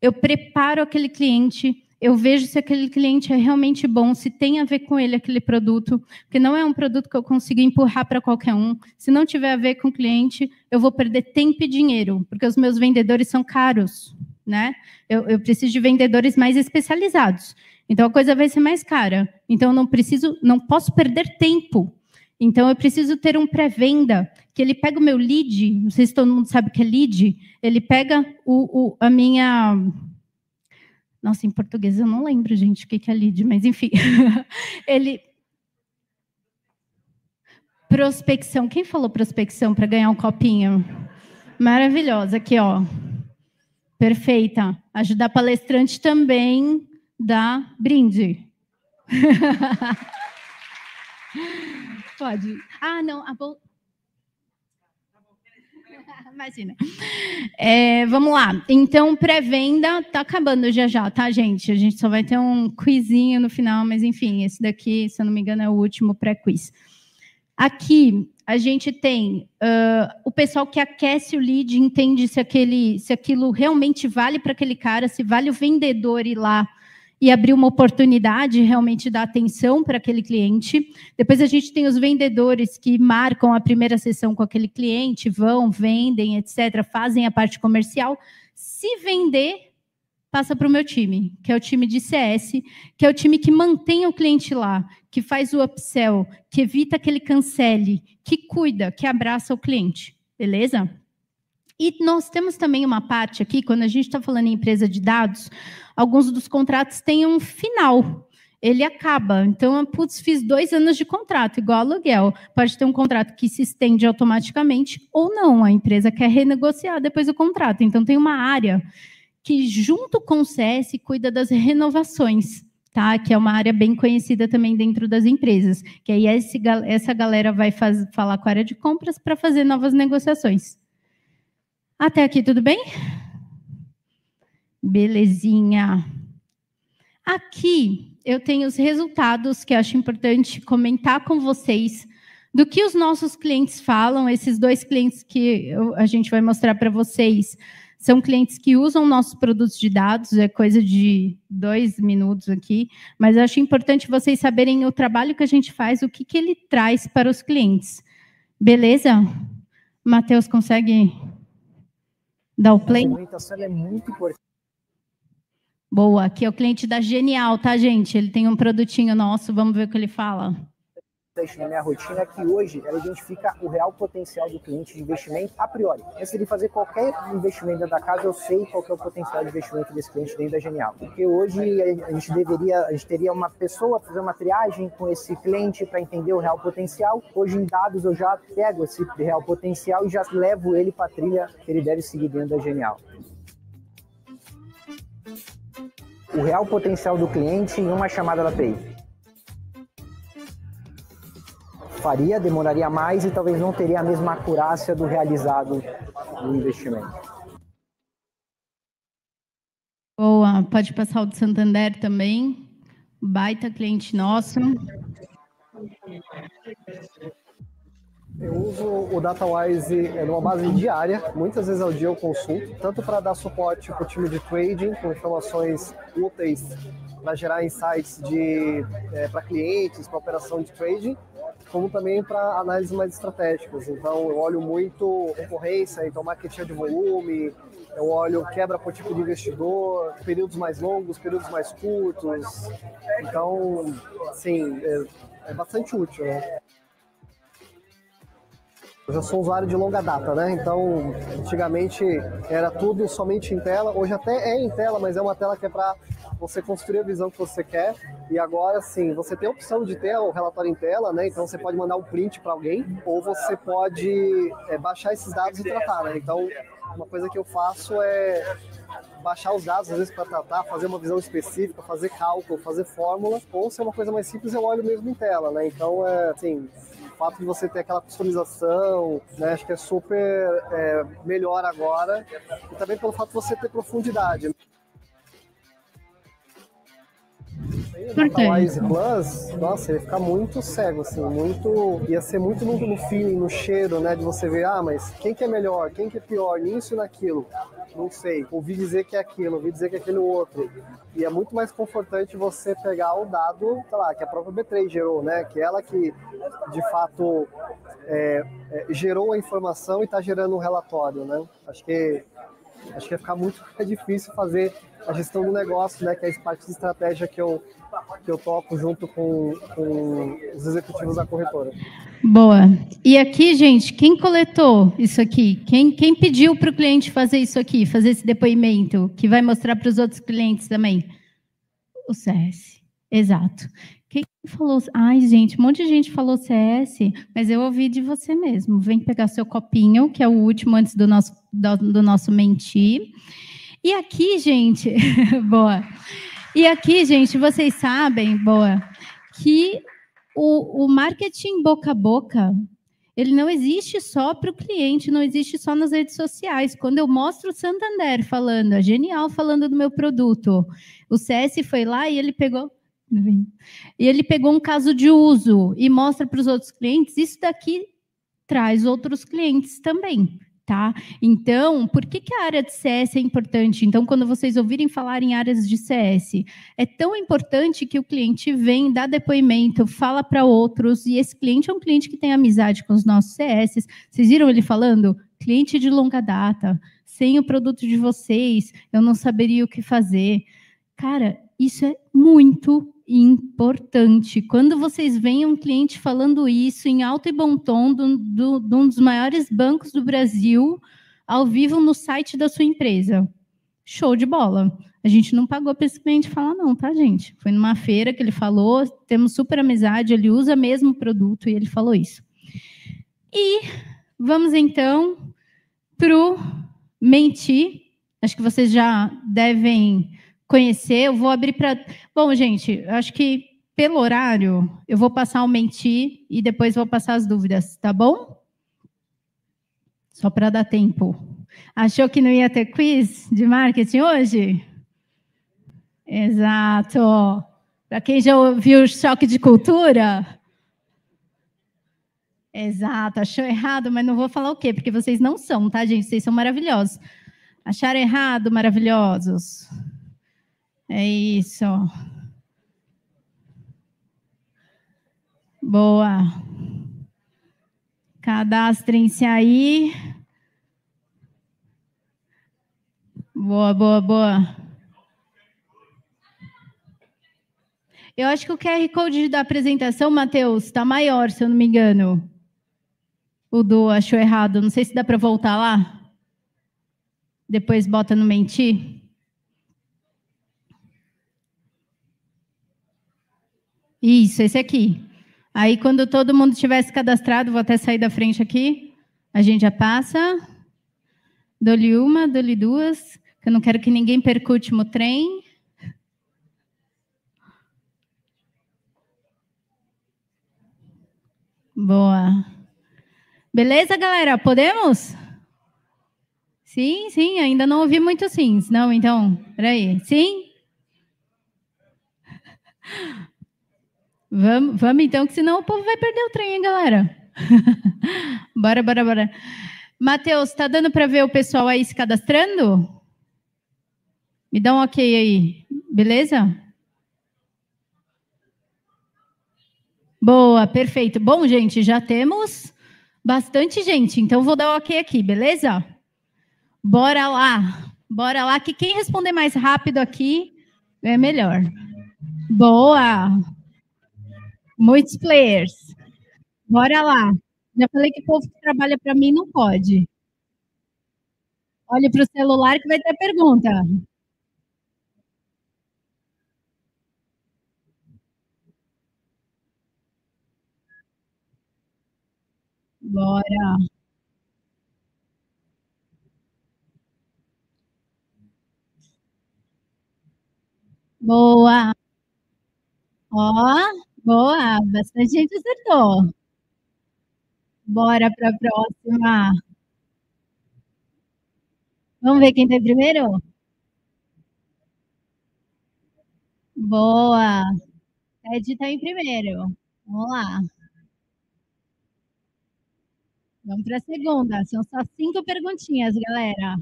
Eu preparo aquele cliente, eu vejo se aquele cliente é realmente bom, se tem a ver com ele aquele produto, porque não é um produto que eu consigo empurrar para qualquer um. Se não tiver a ver com o cliente, eu vou perder tempo e dinheiro, porque os meus vendedores são caros, né? Eu preciso de vendedores mais especializados. Então, a coisa vai ser mais cara. Então, eu não posso perder tempo. Então, eu preciso ter um pré-venda, que ele pega o meu lead, não sei se todo mundo sabe o que é lead, ele pega a minha... Nossa, em português eu não lembro, gente, o que é lead, mas enfim. Ele... Prospecção. Quem falou prospecção para ganhar um copinho? Maravilhosa, aqui, ó. Perfeita. Ajudar palestrante também dá brinde. Pode. Ah, não. Imagina. Vamos lá. Então, pré-venda está acabando já, tá, gente? A gente só vai ter um quizinho no final, mas, enfim, esse daqui, se eu não me engano, é o último pré-quiz. Aqui, a gente tem o pessoal que aquece o lead, entende se aquilo realmente vale para aquele cara, se vale o vendedor ir lá e abrir uma oportunidade, realmente dar atenção para aquele cliente. Depois a gente tem os vendedores que marcam a primeira sessão com aquele cliente, vão, vendem, etc., fazem a parte comercial. Se vender, passa para o meu time, que é o time de CS, que é o time que mantém o cliente lá, que faz o upsell, que evita que ele cancele, que cuida, que abraça o cliente. Beleza? E nós temos também uma parte aqui, quando a gente está falando em empresa de dados, alguns dos contratos têm um final. Ele acaba. Então, putz, fiz 2 anos de contrato, igual aluguel. Pode ter um contrato que se estende automaticamente ou não. A empresa quer renegociar depois do contrato. Então, tem uma área que, junto com o CS, cuida das renovações, tá? Que é uma área bem conhecida também dentro das empresas. Que aí essa galera vai falar com a área de compras para fazer novas negociações. Até aqui, tudo bem? Belezinha. Aqui eu tenho os resultados que eu acho importante comentar com vocês do que os nossos clientes falam. Esses 2 clientes que a gente vai mostrar para vocês são clientes que usam nossos produtos de dados, é coisa de 2 minutos aqui, mas eu acho importante vocês saberem o trabalho que a gente faz, o que ele traz para os clientes. Beleza? Matheus, consegue dar o play? A segmentação é muito importante. Boa, aqui é o cliente da Genial, tá, gente? Ele tem um produtinho nosso, vamos ver o que ele fala. Na minha rotina é que hoje ela identifica o real potencial do cliente de investimento a priori. Antes de fazer qualquer investimento dentro da casa, eu sei qual que é o potencial de investimento desse cliente dentro da Genial. Porque hoje a gente teria uma pessoa fazer uma triagem com esse cliente para entender o real potencial. Hoje em dados eu já pego esse real potencial e já levo ele para a trilha que ele deve seguir dentro da Genial. O real potencial do cliente em uma chamada da API. Demoraria mais e talvez não teria a mesma acurácia do realizado no investimento. Boa, pode passar o do Santander também. Baita cliente nosso. Eu uso o DataWise numa base diária, muitas vezes ao dia eu consulto, tanto para dar suporte para o time de trading, com informações úteis para gerar insights para clientes, para operação de trading, como também para análises mais estratégicas. Então, eu olho muito concorrência, então market share de volume, eu olho quebra por tipo de investidor, períodos mais longos, períodos mais curtos. Então, assim, é bastante útil, né? Eu já sou usuário de longa data, né? Então, antigamente era tudo somente em tela. Hoje até é em tela, mas é uma tela que é para você construir a visão que você quer. E agora, sim, você tem a opção de ter o relatório em tela, né? Então, você pode mandar um print para alguém ou você pode baixar esses dados e tratar, né? Então, uma coisa que eu faço é baixar os dados, às vezes, para tratar, fazer uma visão específica, fazer cálculo, fazer fórmula. Ou, se é uma coisa mais simples, eu olho mesmo em tela, né? Então, assim... O fato de você ter aquela customização, né, acho que é super melhor agora, e também pelo fato de você ter profundidade. O DataWise Plus, nossa, ia ficar muito cego, assim, ia ser muito no feeling, no cheiro, né, de você ver, mas quem que é melhor, quem que é pior, nisso e naquilo, não sei, ouvi dizer que é aquilo, ouvi dizer que é aquele outro, e é muito mais confortante você pegar o dado, sei lá, que a própria B3 gerou, né, que ela que, de fato, gerou a informação e está gerando um relatório, né, acho que ia ficar muito difícil fazer a gestão do negócio, né, que é a parte de estratégia que eu toco junto com os executivos da corretora. Boa. E aqui, gente, quem coletou isso aqui? Quem pediu para o cliente fazer isso aqui, fazer esse depoimento, que vai mostrar para os outros clientes também? O CS. Exato. Quem falou? Ai, gente, um monte de gente falou CS, mas eu ouvi de você mesmo. Vem pegar seu copinho, que é o último antes do nosso mentir. E aqui, gente, boa. E aqui, gente, vocês sabem, boa, que o marketing boca a boca, ele não existe só para o cliente, não existe só nas redes sociais. Quando eu mostro o Santander falando, a Genial falando do meu produto, o CS foi lá e ele pegou um caso de uso e mostra para os outros clientes, isso daqui traz outros clientes também. Tá? Então, por que a área de CS é importante? Então, quando vocês ouvirem falar em áreas de CS, é tão importante que o cliente vem, dá depoimento, fala para outros, e esse cliente é um cliente que tem amizade com os nossos CS. Vocês viram ele falando? Cliente de longa data, sem o produto de vocês, eu não saberia o que fazer. Cara, isso é muito importante. Quando vocês veem um cliente falando isso em alto e bom tom de um dos maiores bancos do Brasil, ao vivo no site da sua empresa, show de bola. A gente não pagou para esse cliente falar não, tá, gente? Foi numa feira que ele falou, temos super amizade, ele usa mesmo o produto e ele falou isso. E vamos, então, para o mentir. Acho que vocês já devem conhecer, eu vou abrir para... Bom, gente, acho que pelo horário, eu vou passar o mentir e depois vou passar as dúvidas, tá bom? Só para dar tempo. Achou que não ia ter quiz de marketing hoje? Exato. Para quem já ouviu o choque de cultura? Exato, achou errado, mas não vou falar o quê, porque vocês não são, tá, gente? Vocês são maravilhosos. Acharam errado, maravilhosos. É isso. Boa. Cadastrem-se aí. Boa, boa, boa. Eu acho que o QR Code da apresentação, Matheus, está maior, se eu não me engano. O do achou errado. Não sei se dá para voltar lá. Depois bota no mentir. Isso, esse aqui. Aí, quando todo mundo tivesse cadastrado, vou até sair da frente aqui, a gente já passa. Dou-lhe uma, dou-lhe duas, que eu não quero que ninguém perca o último trem. Boa. Beleza, galera? Podemos? Sim, sim, ainda não ouvi muito sims. Não, então, peraí. Sim? Vamos então, que senão o povo vai perder o trem, hein, galera? Bora, bora, bora. Matheus, tá dando para ver o pessoal aí se cadastrando? Me dá um ok aí, beleza? Boa, perfeito. Bom, gente, já temos bastante gente, então vou dar um ok aqui, beleza? Bora lá, que quem responder mais rápido aqui é melhor. Boa! Muitos players. Bora lá. Já falei que o povo que trabalha para mim não pode. Olhe para o celular que vai ter pergunta. Bora. Boa. Ó, boa. Bastante gente acertou. Bora para a próxima. Vamos ver quem tem primeiro? Boa. Ed está em primeiro. Vamos lá. Vamos para a segunda. São só 5 perguntinhas, galera.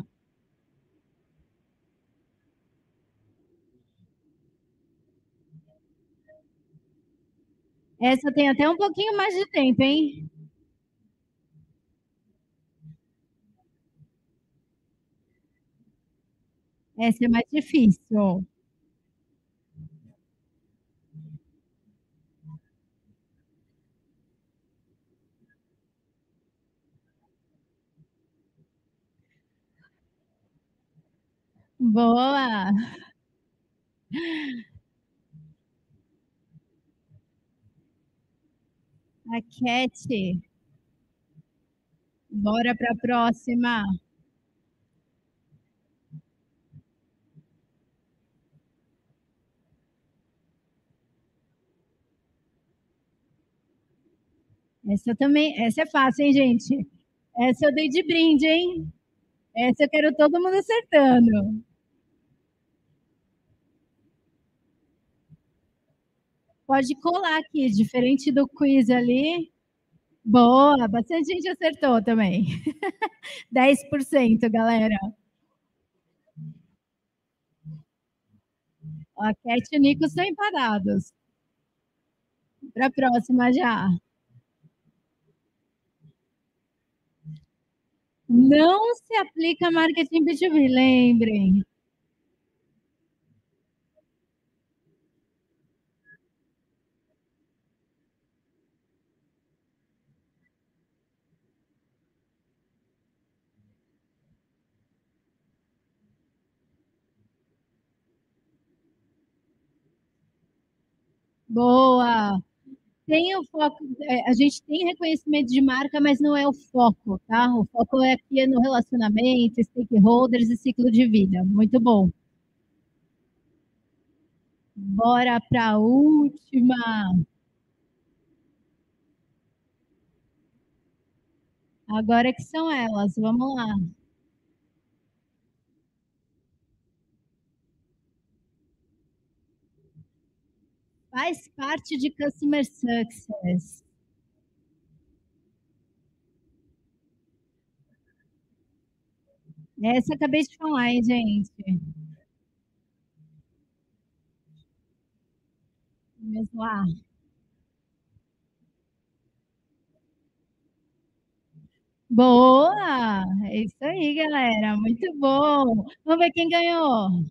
Essa tem até um pouquinho mais de tempo, hein? Essa é mais difícil. Boa. A Cat. Bora para a próxima. Essa também, essa é fácil, hein, gente? Essa eu dei de brinde, hein? Essa eu quero todo mundo acertando. Pode colar aqui, diferente do quiz ali. Boa, bastante gente acertou também. 10%, galera. A Cat e o Nico estão empadados. Para a próxima já. Não se aplica marketing B2B, lembrem. Boa! Tem o foco, a gente tem reconhecimento de marca, mas não é o foco, tá? O foco é aqui no relacionamento, stakeholders e ciclo de vida. Muito bom. Bora para a última. Agora que são elas, vamos lá. Faz parte de Customer Success. Essa eu acabei de falar, hein, gente? Vamos lá. Boa! É isso aí, galera. Muito bom. Vamos ver quem ganhou.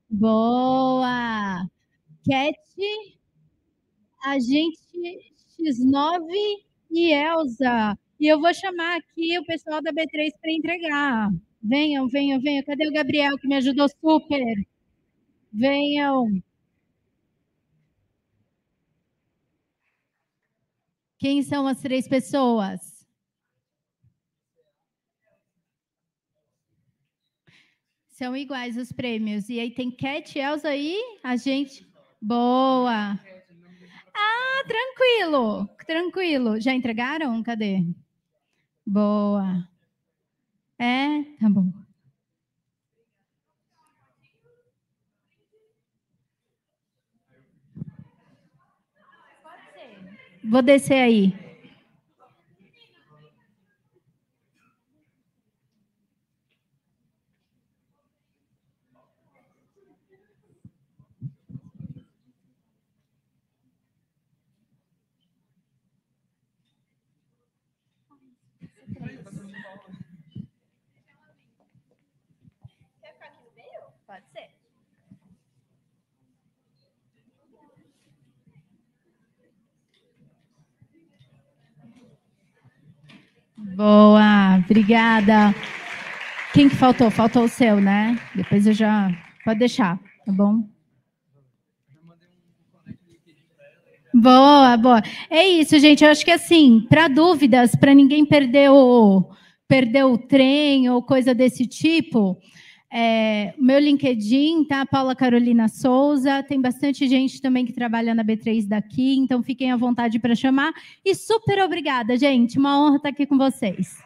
Boa! Cat, Agente X9 e Elza. E eu vou chamar aqui o pessoal da B3 para entregar. Venham, venham, venham. Cadê o Gabriel que me ajudou super? Venham. Quem são as 3 pessoas? São iguais os prêmios. E aí tem Cat, Elza e a gente. Boa. Ah, tranquilo, tranquilo. Já entregaram? Cadê? Boa. É, tá bom. Vou descer aí. Quer ficar aqui no meio? Pode ser. Boa, obrigada. Quem que faltou? Faltou o seu, né? Depois eu já... Pode deixar, tá bom? Boa, boa. É isso, gente. Eu acho que assim, para dúvidas, para ninguém perder o trem ou coisa desse tipo, meu LinkedIn, tá? Paula Carolina Souza. Tem bastante gente também que trabalha na B3 daqui, então fiquem à vontade para chamar. E super obrigada, gente. Uma honra estar aqui com vocês.